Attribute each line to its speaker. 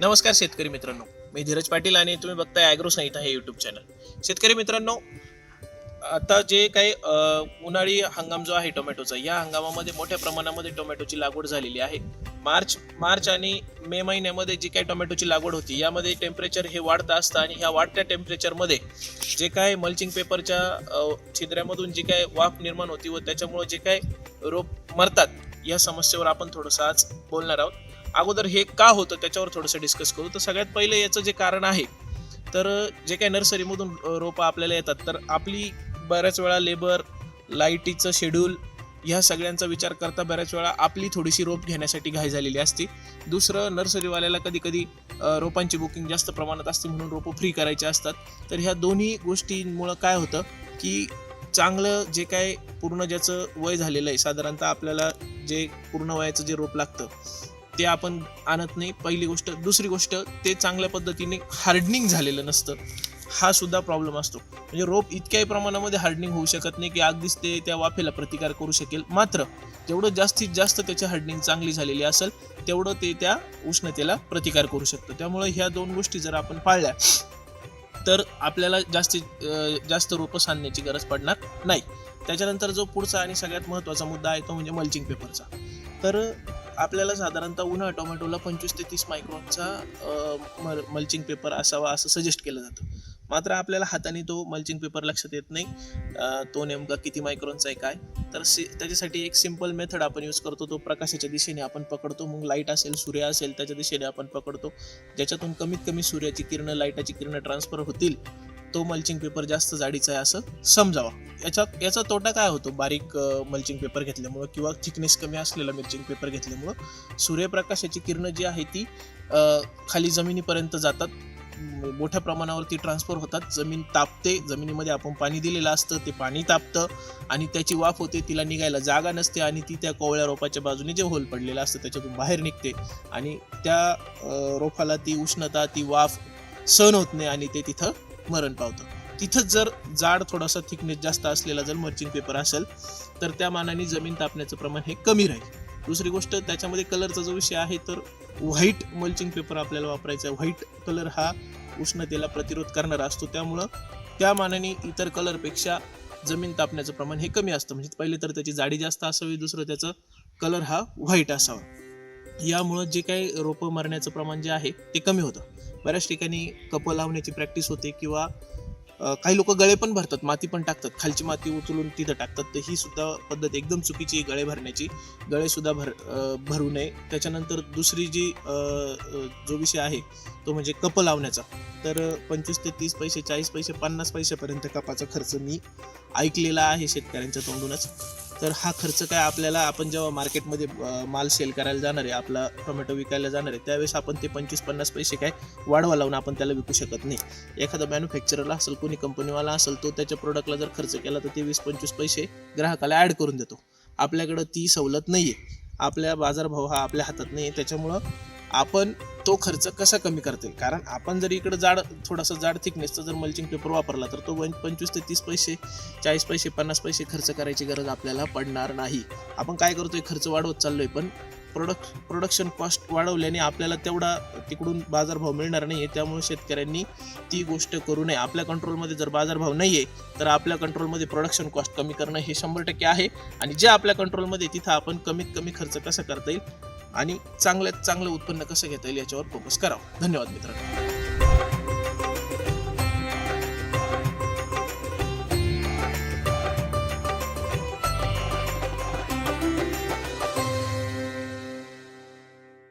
Speaker 1: नमस्कार शेतकरी मित्रांनो, मी धीरज पाटील आणि तुम्ही बघताय ॲग्रो संहिता हे यूट्यूब चॅनल. शेतकरी मित्रांनो, आता जे काही उन्हाळी हंगाम जो आहे टोमॅटोचा, या हंगामामध्ये मोठ्या प्रमाणामध्ये टोमॅटोची लागवड झालेली आहे. मार्च आणि मे महिन्यामध्ये जी काही टोमॅटोची लागवड होती, यामध्ये टेम्परेचर हे वाढतं असतं आणि ह्या वाढत्या टेम्परेचरमध्ये जे काय मल्चिंग पेपरच्या छिद्र्यामधून जी काय वाफ निर्माण होती व त्याच्यामुळे जे काय रोप मरतात, या समस्येवर आपण थोडंसं आज बोलणार आहोत. अगोदर हे का होतं त्याच्यावर थोडंसं डिस्कस करू. तर सगळ्यात पहिले याचं जे कारण आहे, तर जे काही नर्सरीमधून रोपं आपल्याला येतात, तर आपली बऱ्याच वेळा लेबर, लाईटीचं शेड्यूल, ह्या सगळ्यांचा विचार करता बऱ्याच वेळा आपली थोडीशी रोप घेण्यासाठी घाई झालेली असते. दुसरं, नर्सरीवाल्याला कधी कधी रोपांची बुकिंग जास्त प्रमाणात असते म्हणून रोपं फ्री करायचे असतात. तर ह्या दोन्ही गोष्टींमुळं काय होतं की चांगलं जे काय पूर्ण ज्याचं वय झालेलं आहे, साधारणतः आपल्याला जे पूर्ण वयाचं जे रोप लागतं ते आपण आणत नाही, पहिली गोष्ट. दुसरी गोष्ट, ते चांगल्या पद्धतीने हार्डनिंग झालेलं नसतं, हा सुद्धा प्रॉब्लेम असतो. म्हणजे रोप इतक्याही प्रमाणामध्ये हार्डनिंग होऊ शकत नाही की अगदीच ते त्या वाफेला प्रतिकार करू शकेल. मात्र जेवढं जास्तीत जास्त त्याची हार्डनिंग चांगली झालेली असेल, तेवढं ते त्या उष्णतेला प्रतिकार करू शकतं. त्यामुळे ह्या दोन गोष्टी जर आपण पाळल्या तर आपल्याला जास्तीत जास्त रोपं सांडण्याची गरज पडणार नाही. त्याच्यानंतर जो पुढचा आणि सगळ्यात महत्त्वाचा मुद्दा आहे तो म्हणजे मल्चिंग पेपरचा. तर आपल्याला साधारणतः उन्हाळा टोमॅटोला 25 ते 30 मायक्रॉनचा मल्चिंग पेपर असावा असं सजेस्ट केलं जातं. मात्र आपल्याला हाताने तो मल्चिंग पेपर लक्षात येत नाही तो नेमका किती मायक्रॉनचा आहे काय. तर त्याच्यासाठी एक सिंपल मेथड आपण यूज करतो, तो प्रकाशाच्या दिशेने आपण पकडतो. मग लाईट असेल, सूर्य असेल, त्याच्या दिशेने आपण पकडतो. ज्याच्यातून कमीत कमी सूर्याची किरणं, लाईटाची किरणं ट्रान्सफर होतील, तो मल्चिंग पेपर जास्त जाडीचा आहे असं समजावा. याचा तोटा काय होतो, बारीक मल्चिंग पेपर घेतल्यामुळं किंवा थिकनेस कमी असलेला मल्चिंग पेपर घेतल्यामुळं सूर्यप्रकाशाची किरणं जी आहे ती खाली जमिनीपर्यंत जातात, मोठ्या प्रमाणावरती ट्रान्सफर होतात, जमीन तापते, जमिनीमध्ये आपण पाणी दिलेलं असतं, ते पाणी तापतं आणि त्याची वाफ होते, तिला निघायला जागा नसते आणि ती त्या कोवळ्या रोपाच्या बाजूने जे होल पडलेलं असतं त्याच्यातून बाहेर निघते आणि त्या रोपाला ती उष्णता, ती वाफ सहन होत नाही आणि ते तिथं मरण पावतं. तिथंच जर जाड, थोडासा थिकनेस जास्त असलेला जर मल्चिंग पेपर असेल तर त्या मानाने जमीन तापण्याचं प्रमाण हे कमी राहील. दुसरी गोष्ट, त्याच्यामध्ये कलरचा जो विषय आहे, तर व्हाईट मल्चिंग पेपर आपल्याला वापरायचा आहे. व्हाईट कलर हा उष्णतेला प्रतिरोध करणारा असतो, त्यामुळं त्या मानाने इतर कलरपेक्षा जमीन तापण्याचं प्रमाण हे कमी असतं. म्हणजे पहिले तर त्याची जाडी जास्त असावी, दुसरं त्याचं कलर हा व्हाईट असावा. यामुळं जे काही रोपं मरण्याचं प्रमाण जे आहे ते कमी होतं. बऱ्याच ठिकाणी कपं लावण्याची प्रॅक्टिस होते किंवा काही लोक गळे पण भरतात, माती पण टाकतात, खालची माती उचलून तिथं टाकतात. तर ही सुद्धा पद्धत एकदम चुकीची आहे गळे भरण्याची. गळे सुद्धा भरू नये. त्याच्यानंतर दुसरी जी जो विषय आहे तो म्हणजे कपं लावण्याचा. तर 25 ते 30 पैसे, 40 पैसे, 50 पैशापर्यंत कपाचा खर्च मी ऐकलेला आहे शेतकऱ्यांच्या तोंडूनच. तर हा खर्च काय आपल्याला, आपण जेव्हा मार्केटमध्ये माल सेल करायला जाणार आहे, आपला टोमॅटो विकायला जाणार आहे, त्यावेळेस आपण ते 25-50 पैसे काय वाढवा लावून आपण त्याला विकू शकत नाही. एखादा मॅन्युफॅक्चरर असेल, कोणी कंपनीवाला असेल, तो त्याच्या प्रोडक्टला जर खर्च केला तर ते 20-25 पैसे ग्राहकाला ॲड करून देतो. आपल्याकडं ती सवलत नाही आहे, आपल्या बाजारभाव हा आपल्या हातात नाही आहे. त्याच्यामुळं आपण तो खर्च कसा कमी करता येईल, कारण आपण जर इकडं थोडासा जाड थिकनेसचा जर मल्चिंग पेपर वापरला तर तो 25 ते 30 पैसे, 40 पैसे, 50 पैसे खर्च करायची गरज आपल्याला पडणार नाही. आपण काय करतोय, खर्च वाढवत चाललोय, पण प्रोडक्शन कॉस्ट वाढवल्याने आपल्याला तेवढा तिकडून बाजारभाव मिळणार नाही आहे. त्यामुळे शेतकऱ्यांनी ती गोष्ट करू नये. आपल्या कंट्रोलमध्ये जर बाजारभाव नाही आहे तर आपल्या कंट्रोलमध्ये प्रोडक्शन कॉस्ट कमी करणं हे 100% आहे. आणि जे आपल्या कंट्रोलमध्ये तिथं आपण कमीत कमी खर्च कसा करता येईल आणि चांगल्यात चांगलं उत्पन्न कसं घेता येईल याच्यावर फोकस करावं. धन्यवाद मित्रांनो.